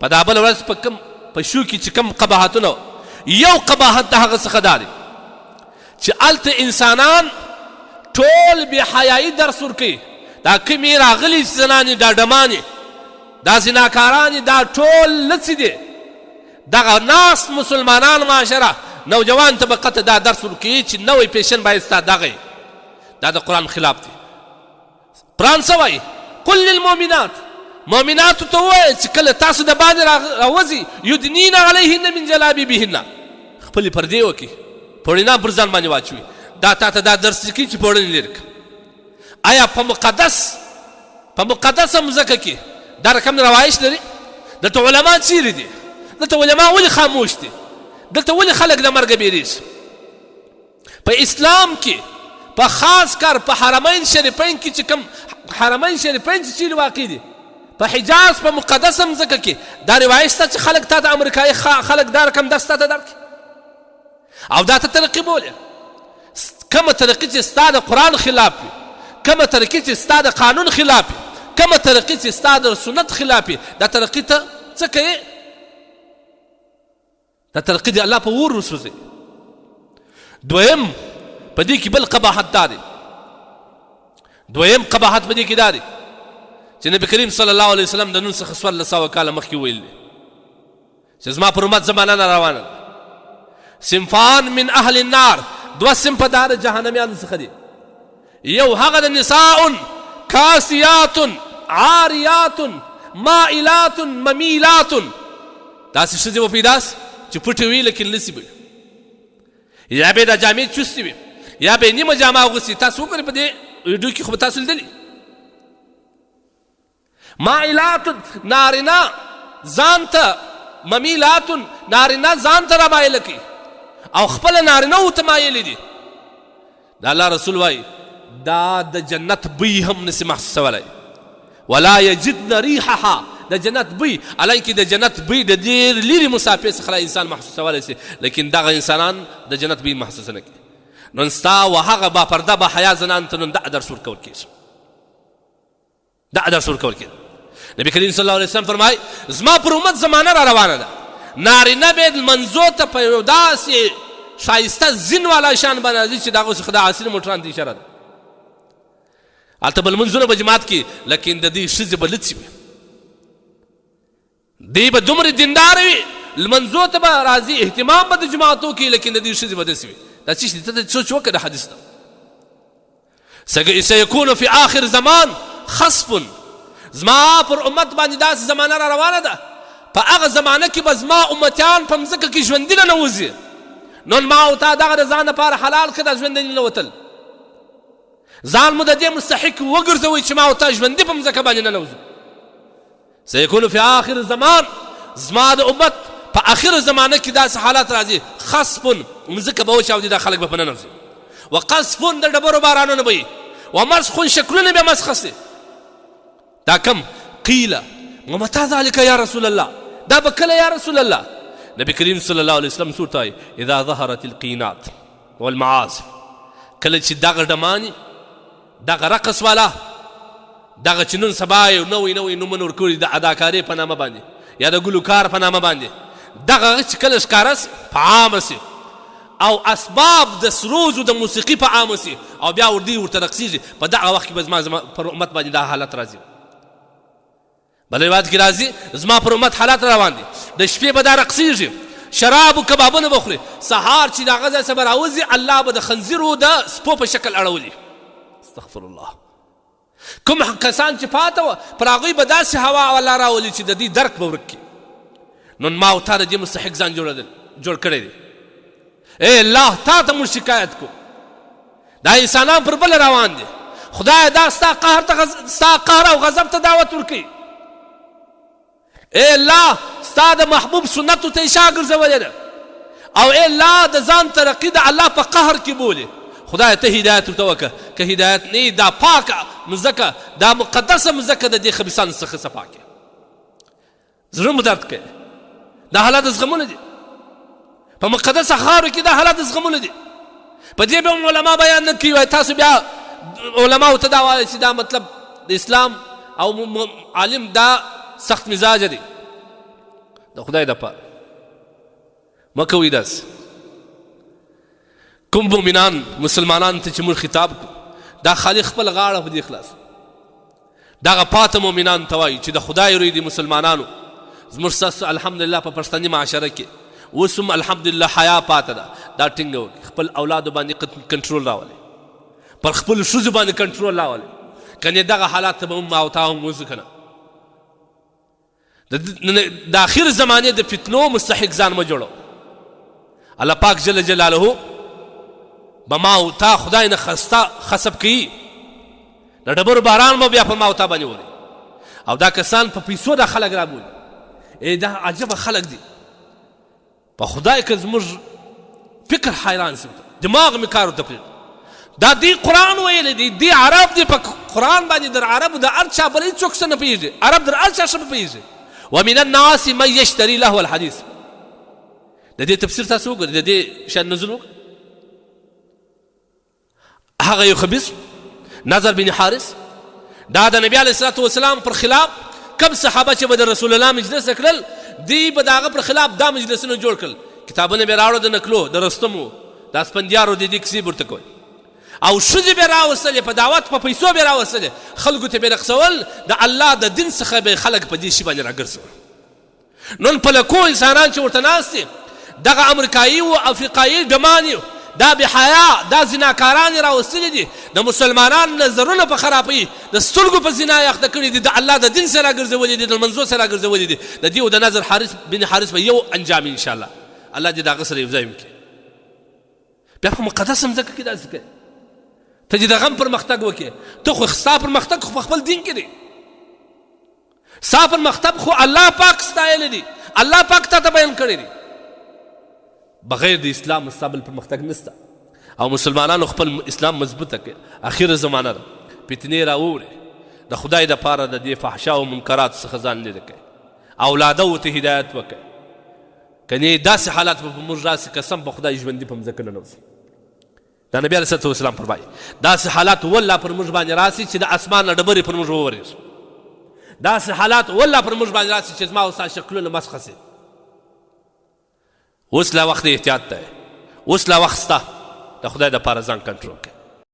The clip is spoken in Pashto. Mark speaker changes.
Speaker 1: په دا بله ورځ په شو کې چې کوم قباحتونه یو قباحت د هغه څخه دا دی چې هلته انسانان ټول بې حیایي درس ورکوي دا کومې راغلي زنانې دا ډمانې دا زناکارانې دا ټول لڅې دي دغه ناس مسلمانان معاشره نوجوان طبقه ته دا درس ورکوي چې نوی پیشن باید ستا دغه دا د قرآن خلاف دی قرآن څه وایي قل للمؤمنات مؤمناتو ته ووایه چې کله تاسو د باندې راوځي یدنین علیهن من جلابیبهن خپلې پردې وکړي پوړینا پر ځان باندې واچوي دا تا ته دا درس کوي چې پوړنې لرې کړه آیا په مقدسه مځکه کې دا رقم روایش لري دلته علما چیرې دي دلته علما ولې خاموش دي دلته ولې خلک د مرګه بیریږي په اسلام کې په خاص کار په حرمین شریفین کې چې کوم حرمین شریفین چې چیرې واقع دي په حجاز په مقدسه مځکه کې دا روایت شته چې خلک تا د امریکایي خلک دا رقم درس تا ته درکړي او دا ته ترقي بولې کومه طریقې چې ستا د قرآن خلاف وي کومه طریقې چې ستا د قانون خلاف وي کومه طریقې چې ستا د سنت خلاف وي دا طریقې ته څه کوې دا طریقې د الله په اور وسوځي دویم په دې کې بل قباحت دا دی دویم قباحت په دې کې دا دی چې نبی کریم صلی الله علیه وسلم د نن څخه 1400 کاله مخکې ویل دي چې زما پر امت زمانه نه روانه ده صنفان من اهل النار دوه صنفه دا د جهنمیانو څخه دي یو هغه د نساء کاسیات عاریات مائلات ممیلات داسې ښځې به پیداس چې پټې وي لیکن لسې به یا به دا جامې چستې وي یا به نیمه جامه اغوستې تاسو وګورئ په دې ویډیو کې خو به تاسو لیدلي مائلات نارینه ځان ته ممیلات نارینه ځان ته رامایله کوي او خپله نارینه ورته مایلې دي د الله رسول وایي دا د جنت بوی هم نسي محسوسولی ولا یجدن ریحها د جنت بوی حالانکه د جنت بوی د ډېر لرې مسافې څخه انسان محسوسولی سي لیکن دغه انسانان د جنت بوی محسوسه نه کوي نن ستا و هغه باپرده باحیا زنانو ته نن دا درس ورکول کېږي دا درس ورکول کېږي نبی کریم صلی الله علیه وسلم فرمایي زما پر امت زمانه را روانه ده نارینه به لمنځو ته په یو داسې ښایسته زین والا شان باندې راځي چې د هغو څخه د عصري موټرانو ته اشاره ده هلته به لمونځونه په جماعت کې لیکن د دې ښځې به لڅې وي دی به دومره دینداره وي لمنځو ته به راځي اهتمام به د جماعتو کې لیکن د دې ښځې به داسې وي دا څه شي ته سوچ وکړه د حدیث ته سيكون في آخر زمان خصف زما پر امت باندې داسې زمانه را روانه ده په هغه زمانه کې به زما امتیان په مځکه کې ژوندي نه نوځي نن ما او تا دغه د ځان لپاره حلال کړه ژوندي نه وتل ځان مو د دې مستحق وګرځوئ چې ما او تا ژوندي په مځکه باندې نه نوځو سيكون في آخر زمان زما د امت په آخر زمانه کې داسې حالات راځي خصف مځکه به وچاودي دا خلک به په نه نوځي وقصف د ډبرو بارانونه به وي ومسخ شکلونه به مسخ سي دا کم قیله ومتى ذلك یا رسول الله دا به کله یا رسول الله نبی کریم صلی الله علیه وسلم سورته وایي اذا ظهرت القینات والمعازف کله چې دغه ډمانې دغه رقص والا دغه چې نن سبا یو نوی نومونه ورکړي د اداکارۍ په نامه باندې یا د ګلوکار په نامه باندې دغه چې کله ښکاره سي په عامه سي او اسباب د سروزو د موسیقي په عامه سي او بیا ورته رقصیږي په دغه وخت کې به زما پر امت باندې دا حالت راځي بل روایت کې راځي زما پر امت حالات روان دي د شپې به دا رقصیږي شراب و کبابونه به خوري سهار چې د هغه ځای څخه به راوځي الله به د خنزیرو د سپو په شکل اړولي استغفر الله کوم کسان چې پاته وه پر هغوی به داسې هوا الله راولي چې د دې درک به ورک کړي نن ما او تا د دې مستحق ځان جوړ کړی دی ای الله تا ته موږ شکایت کو دا انسانان پر بل روان دي خدایه دا ستا قهر او غضب ته دعوت ورکوي ای الله ستا د محبوب سنتو ته اشاره ګرځولې ده او ای الله د ځان ترقي د الله په قهر کې بولي خدای ته هدایت ورته وکړه که هدایت نه دا پاکه مځکه دا مقدسه مځکه د دې خبیثانو څخه صفا کړي زړه مو درد کوي دا حالات زغمونه دي په مقدسه خاورو کې دا حالات زغمونه دي په دې به علما بیان نه کوي تاسو بیا علماو ته دا وایي چې دا مطلب د اسلام او عالم دا سخت مزاج دي د خدای دپاره مه کوئ داسې. کوم مؤمنان مسلمانانو ته چې موږ خطاب کړو دا خالق خپل غاړه په دې خلاص دغه پاته مؤمنانو ته وایي چې د خدای روی دي مسلمانانو زموږ ستاسو الحمدلله په پښتني معاشره کې اوس هم الحمدلله حیا پاته ده دا ټینګه وکړي خپل اولادو باندې کنټرول راولئ پر خپلو ښځو باندې کنټرول راولئ کنې دغه حالات ته به هم ما او تا هم وځو که نه د آخر زمانې د فتنو مستحق ځان مه جوړو. الله پاک جل جلاله به ما او تا خدای نه خصب کوي د ډبرو باران به بیا په ما او تا باندې وري او دا کسان په پیسو دا خلک رابولي دا عجبه خلک دي په خدای که زموږ فکر حیران شي دماغ مې کار ورته پرېږدي دا دی قرآن ویلی دی دی عرب دی په قرآن باندې در عربو د هر چا بل هېڅوک څه نه پوهېږي عرب در هر چا ښه نه پوهېږي. ومن الناس من یشتري لهو الحدیث د دې تفسیر تاسو وګورئ د دې شان نزول وکړئ. هغه یو خبیث نظر بن حارث دا د نبي علیه الصلاة والسلام پر خلاف کم صحابه چې به د رسول الله مجلس کړل دی به د هغه پر خلاف دا مجلسونه جوړ کړل کتابونه به یې راوړه د نکلو د رستمو د اسپندیارو د دې کیسې به ورته کول او ښځې به یې راوستلې په دعوت په پیسو به یې راوستلې خلکو ته به یې رقصول د الله د دین څخه به خلک په دې شي باندې راګرځول. نن په لکو انسانان چې ورته ناست دي دغه امریکایي و افریقایي ډمان دا بې حیا دا زناکاران یې راوستلي دي د مسلمانانو نظرونه په خرابوي د سترګو په زنا یې اخته کړي دي د الله د دین سره راګرځولي دي د لمنځو سره راګرځولي دي د دې او د نظر حارث بن حارث به یو انجام انشاءالله الله دې د هغه سره یو ځای وکړي. بیا په مقدس مځکه کې داسې کوي ته چې د غم پرمختګ وکړې ته خو ستا پرمختګ خو په خپل دین کې دی ستا پرمختګ خو الله پاک ستایلی دی الله پاک تا ته بیان کړی دی بغیر د اسلام مستقبل پرمختګ نشته او مسلمانانو خپل اسلام مضبوطه کړي. اخره زمانه ده فتنې راوړي د خدای دپاره د دې فحشا او منکرات څخه ځان لرې کړي اولادو ته هدایت وکړي کنې داسې حالات به په موږ راسي قسم په خدای ژوندي په مځکه ننوځي. دا نبي علیه الصلاة والسلام فرمایي داسې حالات والله پر موږ باندې راسي چې د اسمان نه ډبرې پر موږ وورېږي داسې حالات والله پر موږ باندې راسي چې زما او ستا شکلونه مسخه سي. اوس لا وخت احتیاط دی اوس لا وخت سته د خدای دپاره ځان کنټرول کړئ.